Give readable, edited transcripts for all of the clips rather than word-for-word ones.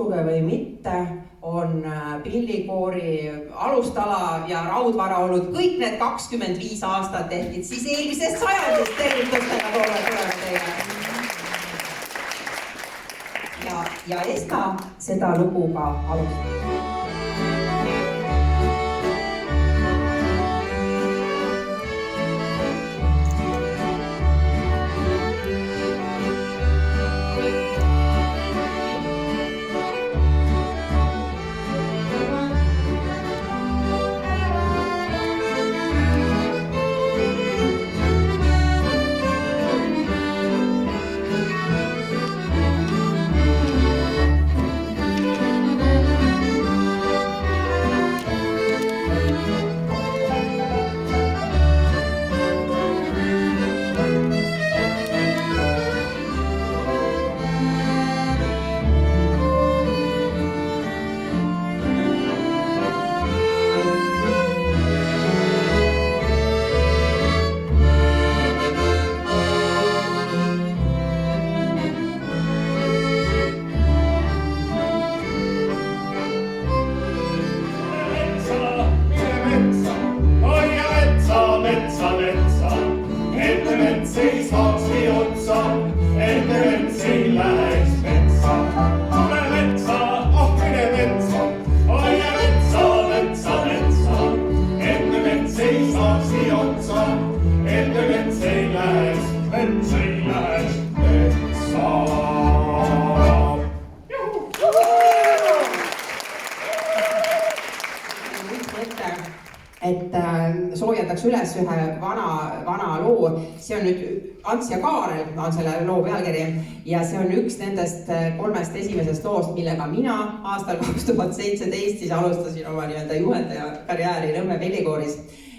uskuge või mitte, on pillikoori alustala ja raudvara olnud kõik need 25 aastat ehk siis eelmisest sajandist tervitustega tuleme teile. Ja Esta seda lugu ka alustab. Soojendaks üles ühe vana loo. See on nüüd Ants ja Kaarel on selle loo pealkiri ja see on üks nendest 3 esimesest loost, millega mina aastal 2017 siis alustasin oma juhendaja karjääri Nõmme pillikooris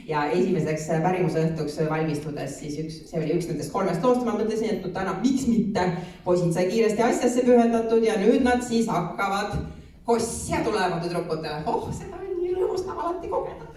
ja esimeseks pärimusõhtuks valmistudes siis see oli üks nendest 3 loost. Ma mõtlesin, et täna miks mitte, poisid sai kiiresti asjasse pühendatud ja nüüd nad siis hakkavad kosja tulema tüdrukutele. Seda on nii rõõmustav alati kogeda.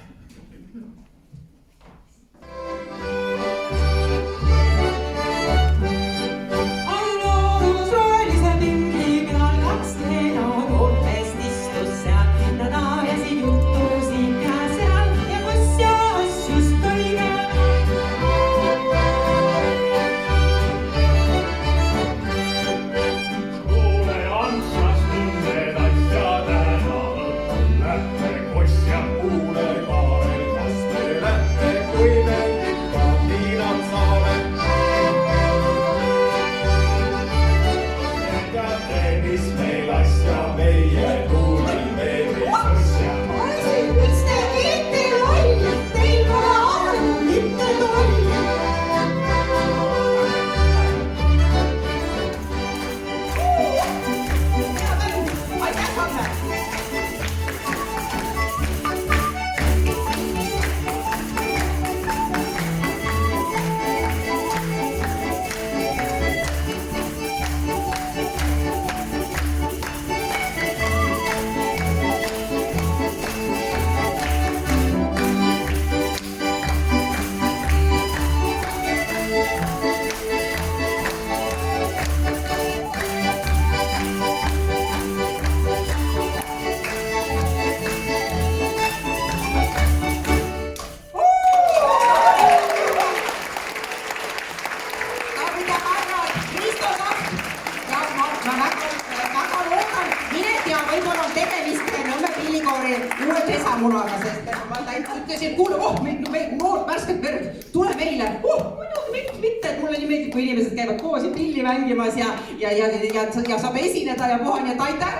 Ja saab esineda ja puha, nii et aitäh!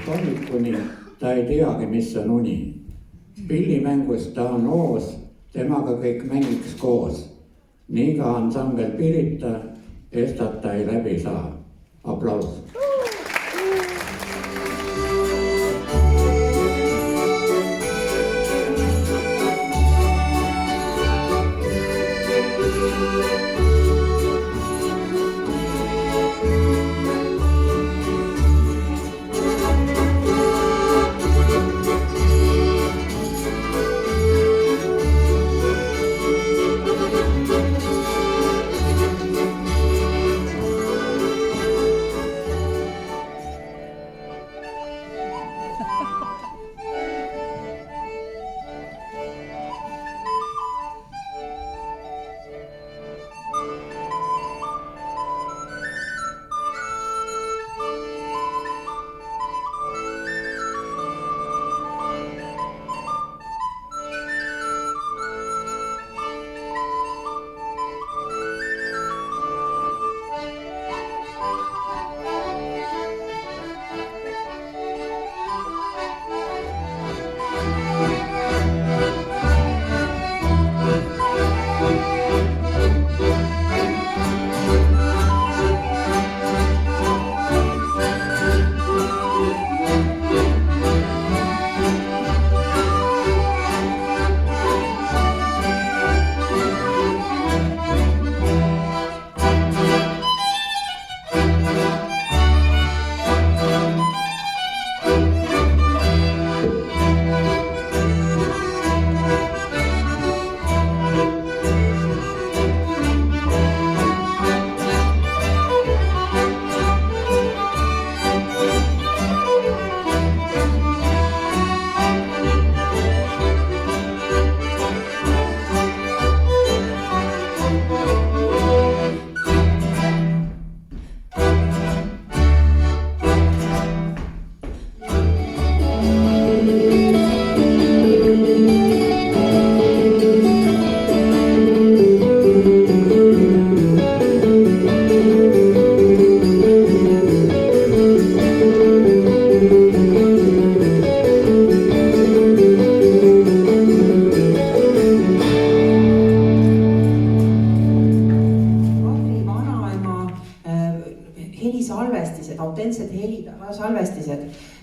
Hommikuni ta ei teagi, mis on uni. Pillimängus ta on hoos, temaga kõik mängiks koos. Nii ka ansambel Pirita, Estat ta ei läbi saa. Aplaus!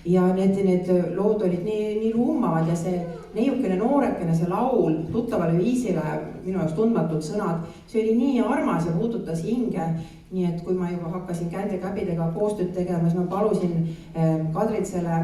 ja need lood olid nii ruumavad ja see neiukene noorekene, see laul tuttavale viisile, minu jaoks tundmatud sõnad, see oli nii armas ja puudutas hinge. Nii et kui ma juba hakkasin käändekäbidega koostööd tegema, siis ma palusin Kadrit selle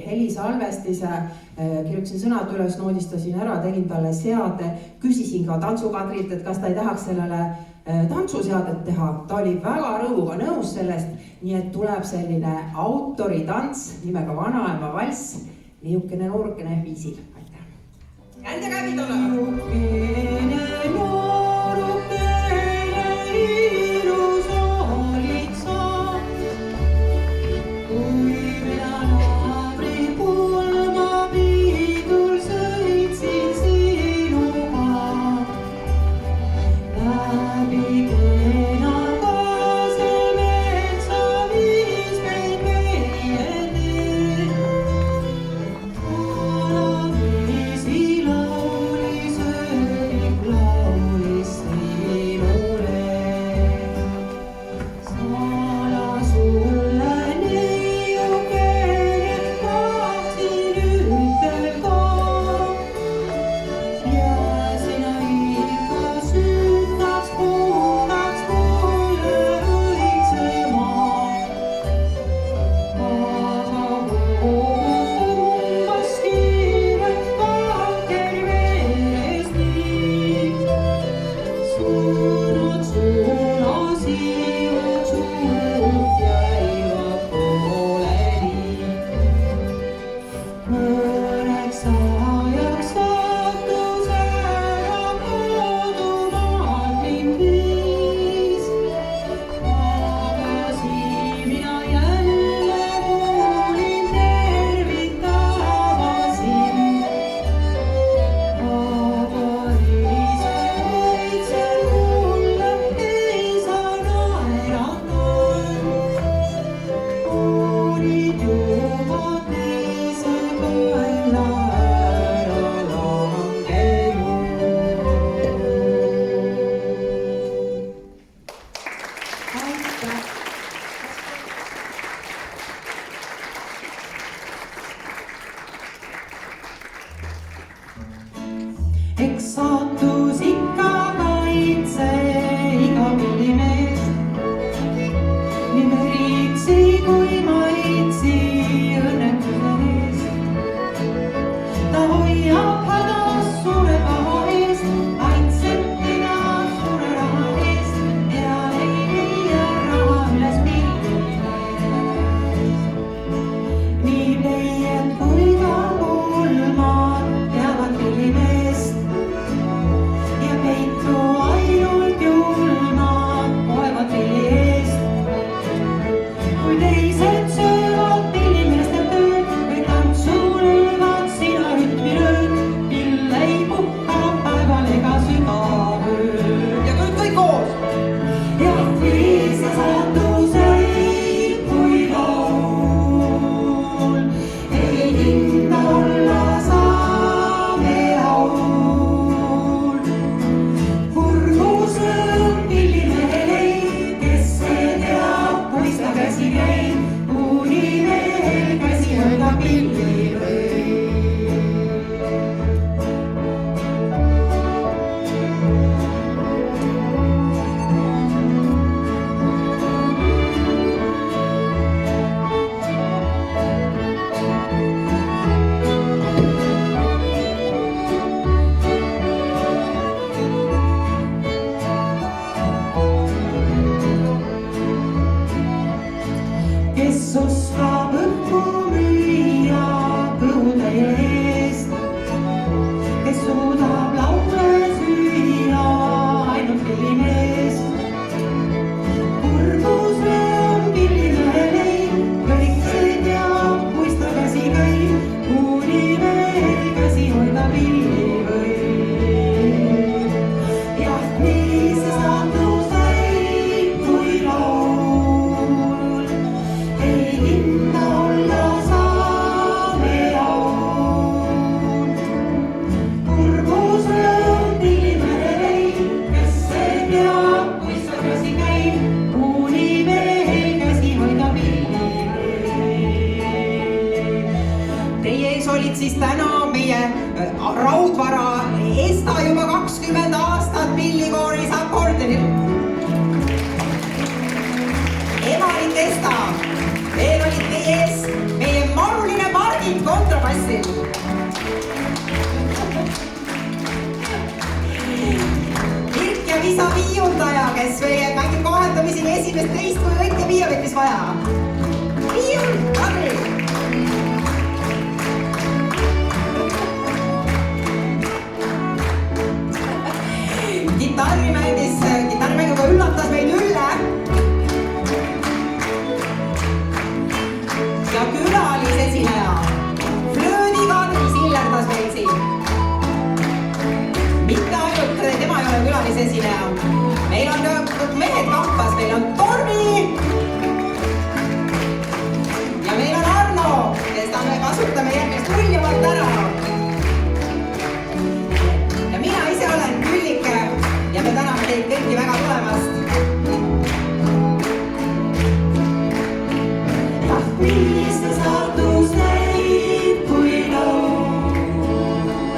helisalvestise, kirjutasin sõnad üles, noodistasin ära, tegin talle seade, küsisin ka tantsukadrilt, et kas ta ei tahaks sellele tantsuseadet teha. Ta oli väga rõõmuga nõus sellest, nii et tuleb selline autoritants nimega Vanaema valss, niisugune noorukene viisil. Aitäh! Käändekäbid olema! Eks saatus ikka kaitse iga pillimeest, nii meritsi kui maitsi õnnetuse eest. Ta hoiab hädas suure paha eest, kaitseb teda suure raha eest ja ei viia raha üles pillimeest. Nii peied kui ka pulmad teavad pillimeest. Peitu ainult julmad poevad pilli eest. Kui teised söövad pillimeeste tööd või tantsulõvad sina rütmi lööd, pill ei puhka päeval ega sügavööd. Ja kõik koos! Jah, kui see saatus ei kui laul, ei hinda olla saame laul. Kes oskab õhku müüa kõhutäie eest, kes suudab laule süüa ainult pillimeest. Kurbus on pillimehel, kõik see teab, kuis ta käsi käib, kuni veel käsi hoida pilli võib. Jah, nii see saatus ei kui laul, ei hinda olla saame laul. Kurbus raudvara Esta juba 20 aastat pillikooris akordionil. Emanik Esta, veel olid teie ees meie maruline Margit kontrabassil. Virk ja Visa viiuldaja, kes meie mängib kohendamisi esimest, teist kui kõik ja viia võttis vaja. Viiul, Kadri! Gitarrimänguga üllatas meid Ülle. Ja külalisesineja Flöödi Kadri sillerdas meil siin. Mitte ainult tema ei ole külalisesineja. Meil on mehed kampas, meil on Tormi. Ja meil on Arno, kes me kasutame järgmist tuljumalt ära. Ja mina ise olen Küllike ja me täname teid kõiki väga tulemast. Jah, milliste saatus neid, kui laul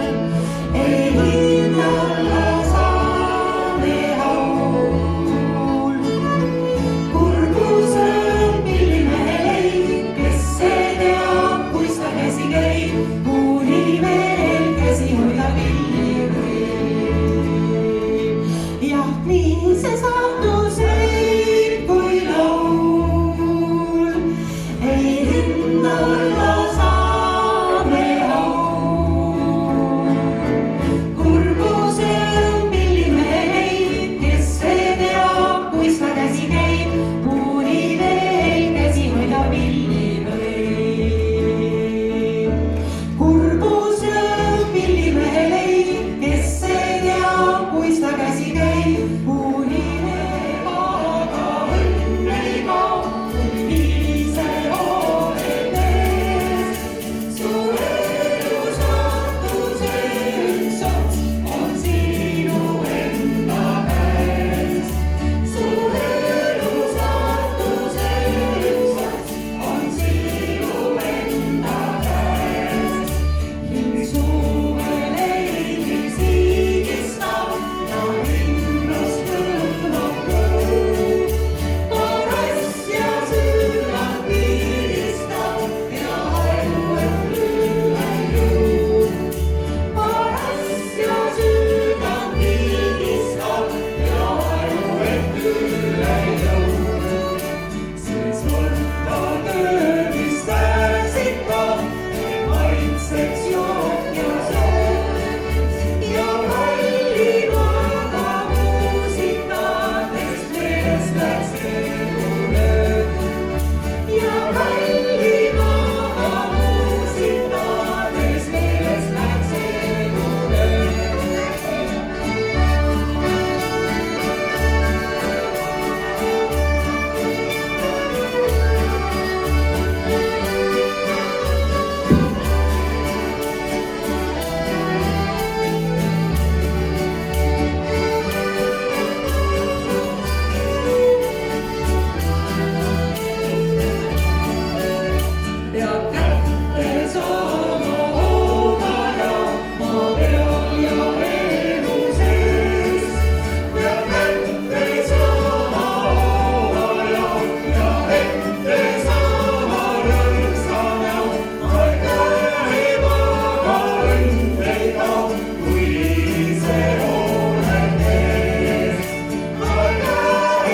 ei hinnalla saame haul. Kurbuse pillimehe leib, kes see teab, kuis ta käsi käib, kuni veel käsi hoida pilli võib. Jah, nii see saatus leib, kui laul ei hinnalla saame haul. Kurbuse pillimehe leib, kes see teab, kuis ta käsi käib, kuni veel käsi hoida pilli võib. Kurbuse pillimehe leib, kes see teab, kuis ta käsi käib, kuni veel aga õnne ei kao, kuni viise hooled ees. Su elu saatuse üks ots on sinu enda käes. Su elu saatuse üks ots on sinu enda käes. Hind suve leidis hiigistab ja linnast lõhnab kuu. Toorass ja südant piiristab ja haju, et üle jõu. Toorass ja südant piiristab ja haju, et üle jõu. See sõtta töö, mis väärsitab, maitseks jook ja sööd ja kallimaga muusitades meelest läks elulööd. Ja kallimaga muusitades meelest läks elulööd. Peab kätte saama hoomaja, ma pean ja elu sees. Peab kätte saama hoomaja ja ette saama rõõmsana. Aega emaga õnn ei kao, kui ise olen ees. Aega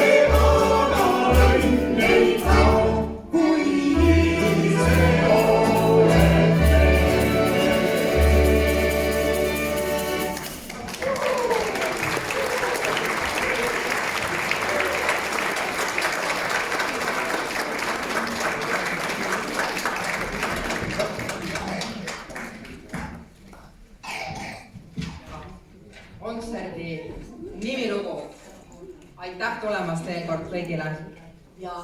emaga õnn ei kao, kui ise olen kontserdi nimilugu. Aitäh tulemast veel kord kõigile ja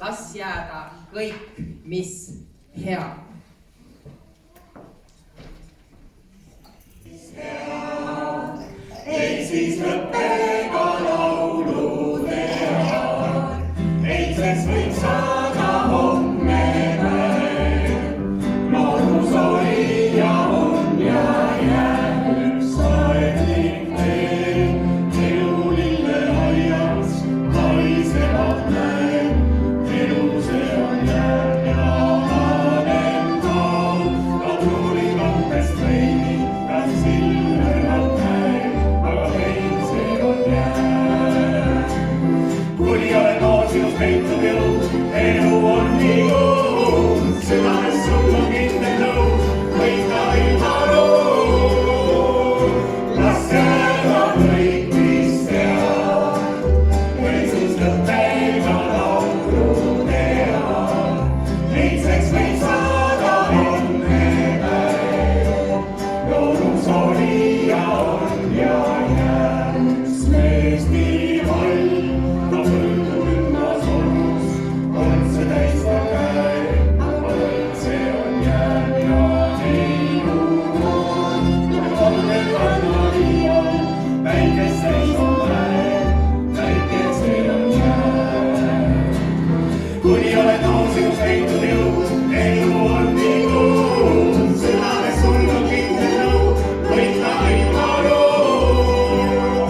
las jääda kõik, mis hea. Ei siis lõppega laulude aeg, eilseks võib saada homne päev. Noorus oli ja on ja jääb. südames sul on kindel nõus, võid ka ilma loo. Las jääda kõik, mis teab, või siis lõppega laulu teha. Eilseks võib saada õnnepäev, noorus oli ja on ja jääs. Mees nii hall, ka põlvkünnas olus, on see täista käe. See on jääb ja ei juhun, on veel kannaliial, päikest täis on päev, päike see on jääb. Kuni oled noor, sinust leitud jõud, elu on nii kuud, südames sul on kindel nõud, võid ka ilma loo.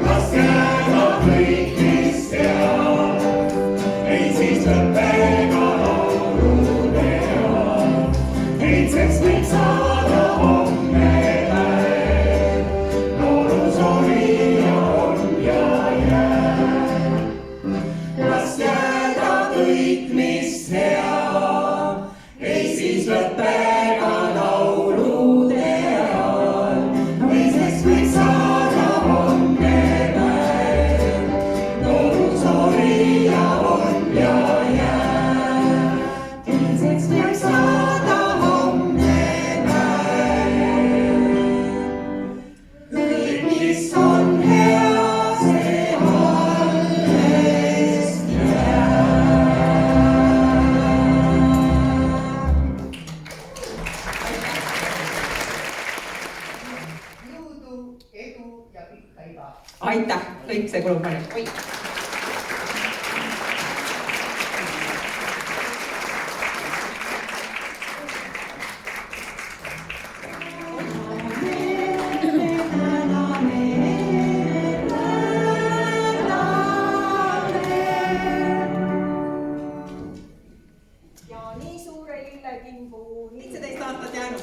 Las jääda kõik, mis teab, ei siis lõppega laulu teha. Eilseks võib saada homne päev, noorus oli ja on ja jääb. Las jääda kõik, mis hea, ei siis lõppega laulu teha. Eilseks võib saada homne päev, noorus oli ja on ja jääb. Eilseks võib saada homne päev. Kõik, mis on hea, see alles jõudu, edu ja pikka iga. aitäh, kõik see kulub meile. oi. ja nii suure lillekimbu, 17 aastat jäänud.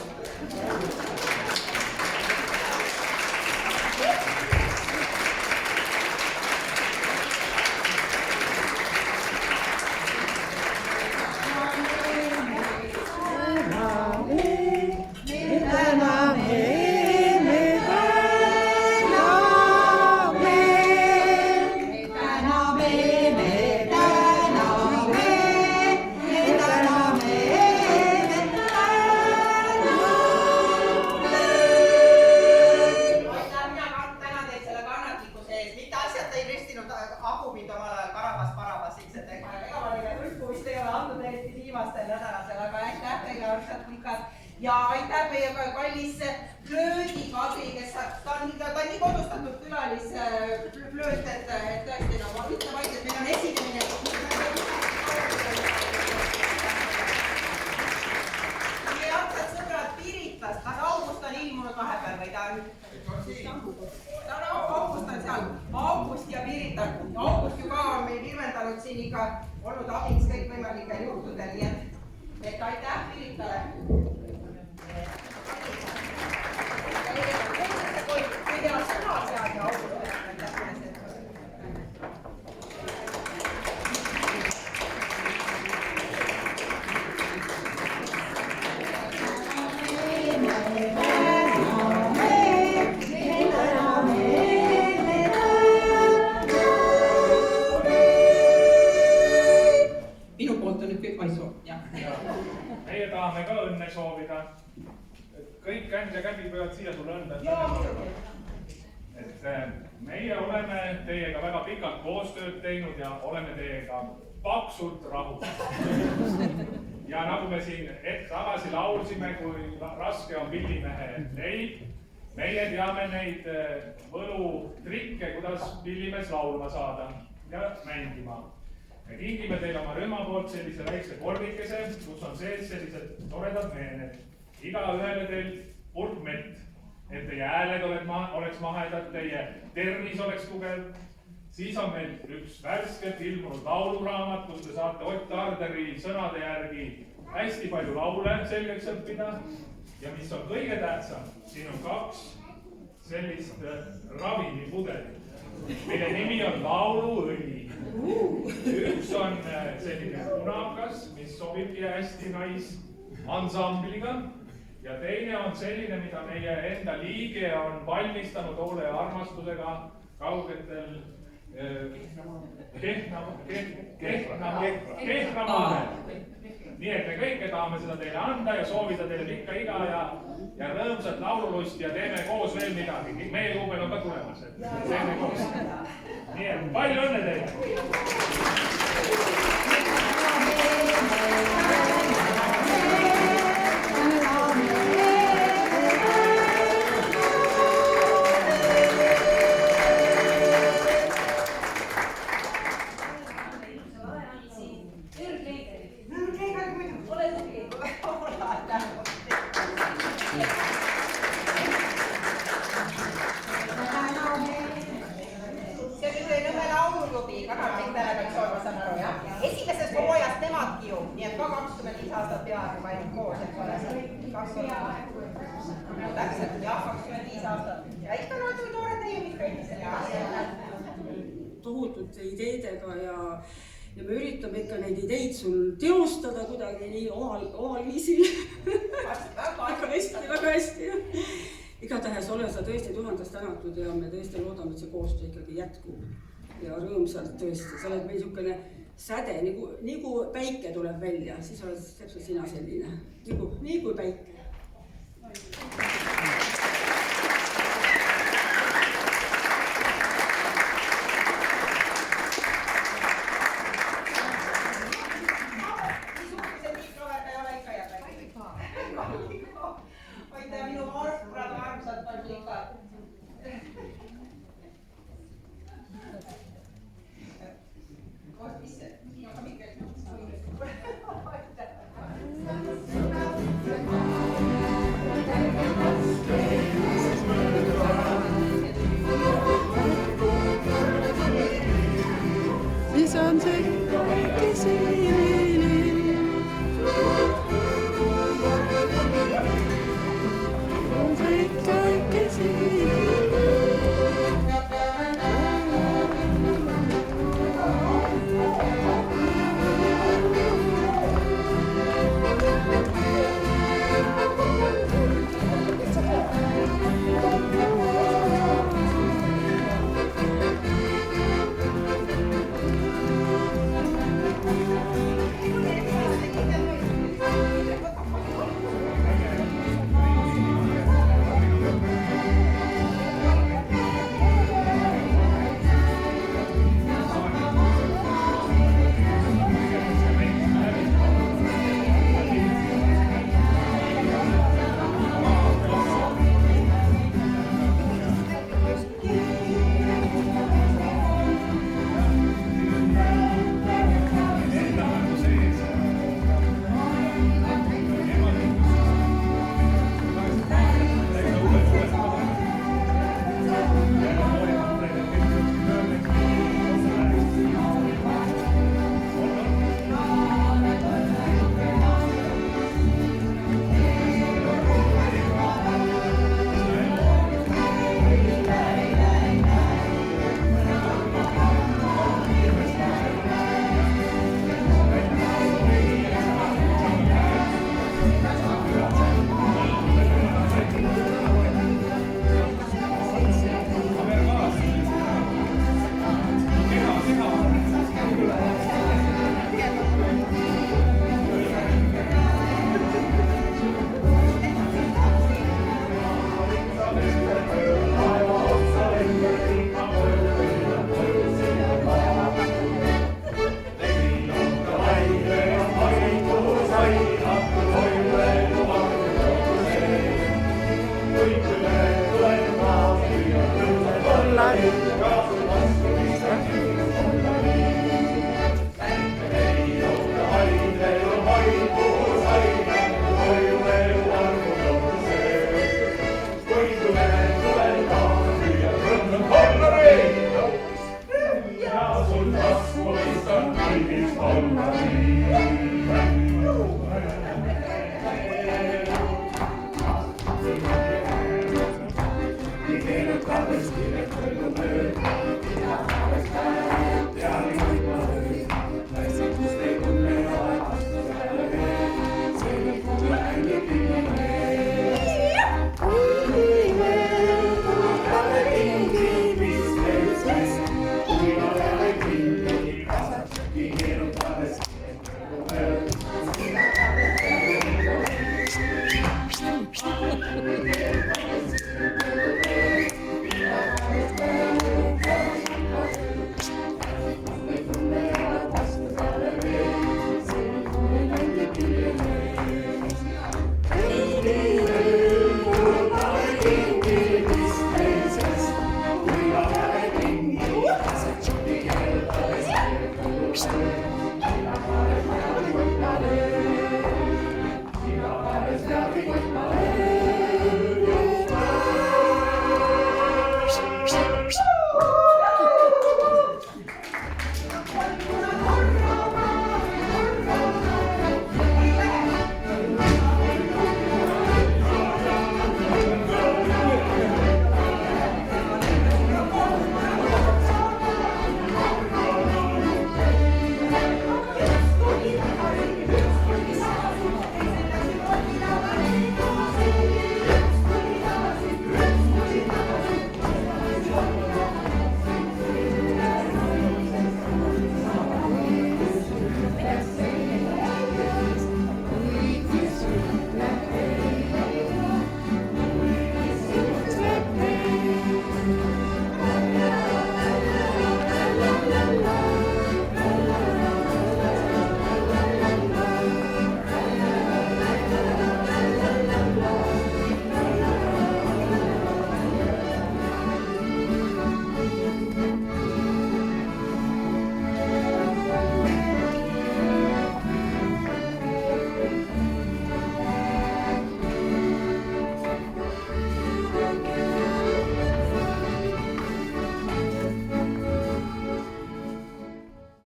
Agumind omal ajal Karabas ilmselt ega ma neile hõlpuvist ei ole andnud eriti viimastel nädalatel, aga aitäh teile, armsad pikad. Ja aitäh meie kallis flöödikadi, kes ta on nii kodustatud külalisflööt, et tõesti no ma ütlen vaid, et meil on esinemine. Meie armsad sõbrad Piritast, kas August on ilmunud vahepeal või ta on? August on seal, August ja Pirita. August ju ka on meil virvendanud siin ikka olnud abiks kõikvõimalikel juhtudel, nii et aitäh Piritale. Kui teil on sõna seal ja August, aitäh sellest. Meie tahame ka õnne soovida. Kõik känd ja käbi peavad siia sulle õnne. Et meie oleme teiega väga pikalt koostööd teinud ja oleme teiega paksult rahul. Ja nagu me siin hetk tagasi laulsime, kui raske on pillimehe leib, meie teame neid võlutrikke, kuidas pillimees laulma saada ja mängima. Me kingime teile oma rühma poolt sellise väikse korvikese, kus on sees sellised toredad meened. Igaühele teil purk mett, et teie hääled oleks mahedad, teie tervis oleks tugev. Siis on meil üks värskelt ilmunud lauluraamat, kus te saate Ott Arderi sõnade järgi hästi palju laule selgeks õppida. Ja mis on kõige tähtsam, siin on 2 sellist ravimipudelit, mille nimi on lauluõli. Üks on selline punakas, mis sobibki hästi naisansambliga ja teine on selline, mida meie enda liige on valmistanud hoole ja armastusega kaugetel Kehnamaadel. Nii et me kõike tahame seda teile anda ja soovida teile pikka iga ja rõõmsat laululust ja teeme koos veel midagi. Meie kuubel on ka tulemas, et teeme koos. Nii et palju õnne teile! Esimesest hooajast nemadki ju, nii et ka 25 aastat peaaegu ainult koos, et ole täpselt, jah, 25 aastat. Ja ikka nad on toored teie mitmeid. Tohutute ideedega ja me üritame ikka neid ideid sul teostada kuidagi nii omal viisil. Väga hästi. Igatahes ole sa tõesti tuhandest tänatud ja me tõesti loodame, et see koostöö ikkagi jätkub. Ja rõõmsalt tõesti, sa oled meil niisugune säde, nii kui päike tuleb välja, siis oled täpselt sina selline, nii kui päike. Aitäh, minu armsad on ikka. Mis on see kesiline? On see kesiline? Alex Direktor juba tööl.